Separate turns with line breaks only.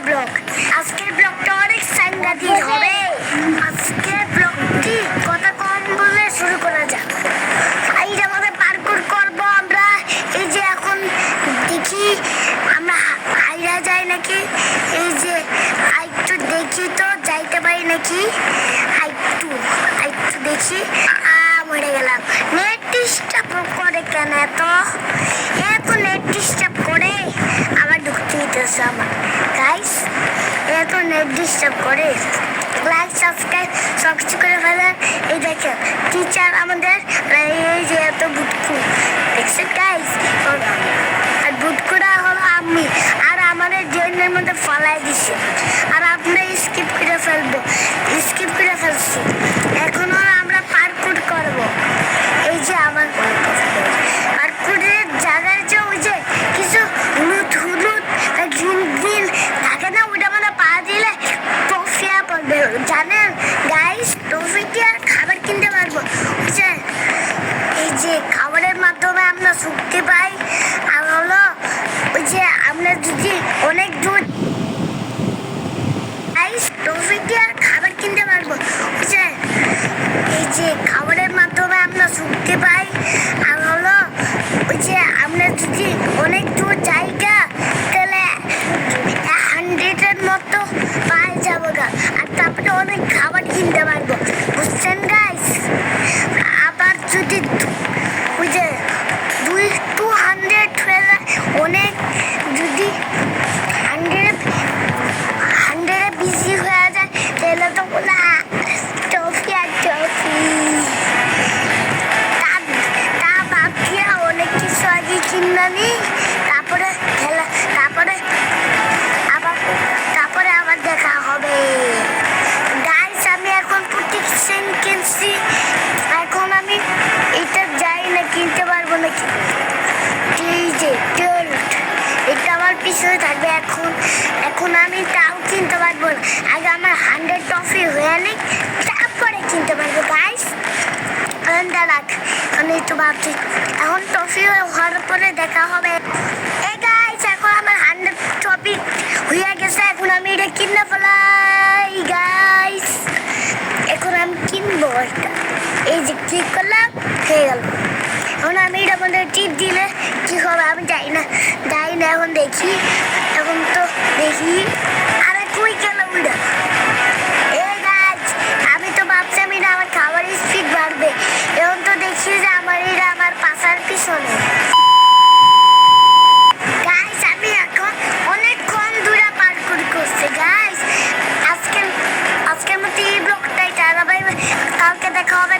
Blog. আজকের ব্লগটা অনেক সাংঘাতিক হবে। আজকের ব্লগটি কথা কম বলে শুরু করা যাক। এই যে আমাদের পার্কুর করবো আমরা। এই যে এখন দেখি আমরা হাইরা যাই নাকি। এই যে একটু দেখি তো যাইতে পারি নাকি। একটু দেখি। মরে গেলাম। নেট ডিস্টার্ব করে কেন এত নেট ডিস্টার্ব করে আমার ঢুকতে দিতেছে আমার গাইস। এত নেট ডিস্টার্ব করে। লাইক সাবস্ক্রাইব সব কিছু করে ফেলেন। এই দেখেন টিচার আমাদের এই যে এত বুটকু দেখছেন গাইস। আর বুটকুটা হলো আমি আর আমাদের ড্রেনের মধ্যে ফলাই দিছে আর আমরা স্কিপ করে ফেলছি। এখন আমরা পার্কুর করবো। এই যে আমার পার্কুরের জায়গায় যে ওই যে কিছু হলুদ গ্রিন থাকে না, ওইটা মানে পা দিলে টফিয়া পড়বে জানেন গাইস। টফি দিয়ে আর খাবার কিনতে পারবো। বুঝছেন, এই যে খাবারের মাধ্যমে আমরা শক্তি পাই। আর হলো ওই যে আমরা যদি অনেক দূর টফি দিয়ে আর খাবার কিনতে পারবো। বুঝছেন, এই যে খাবারের মাধ্যমে আমরা শক্তি পাই। আর হলো ওই যে আমরা যদি অনেক দূর জায়গা তাহলে 100-এর মতো পাই যাবো গা। আর তারপরে অনেক খাবার কিনতে পারবো। বুঝছেন গাইস। আবার যদি ওই যে 200 হলে অনেক যদি 100-এ বেশি হয়ে যায় তাহলে তো বলে টফি আর টফি তা ভাবছি অনেক কিছু আগে কিনা নি। তারপরে আবার দেখা হবে গাইস। আমি এখন প্রোটেকশন কিনছি। এখন আমি এটা যাই না কিনতে পারবো নাকি। এই যে এটা আমার পিছনে থাকবে। এখন আমি তাও কিনতে পারবো না। আগে আমার 100 টফি হয়ে নেই তারপরে কিনতে পারবো গাইস। দাঁড়াক আমি একটু ভাবছি। এখন টফি হওয়ার পরে দেখা হবে। এই গাইস এখন আমার 100 টফি হয়ে গেছে। এখন আমি এটা কিনে ফেলাই গাইস। এখন আমি কিনবো এটা। এই যে ক্লিক করলাম হয়ে গেল। এখন আমি এটা মধ্যে টিপ দিলে কি হবে আমি যাই না। এখন দেখি। এখন তো দেখি আরে কই গেল ওইটা। এই গাইস আমি তো ভাবছিলাম এটা আমার খাবার স্পিড বাড়বে। এখন তো দেখি যে আমার পাশার পিছনে গাইস। আমি এখন অনেকক্ষণ দূরে পার্কুর করছি গাইস। আজকের মতো এই ব্লগটাই টাটা বাই। কালকে দেখা হবে।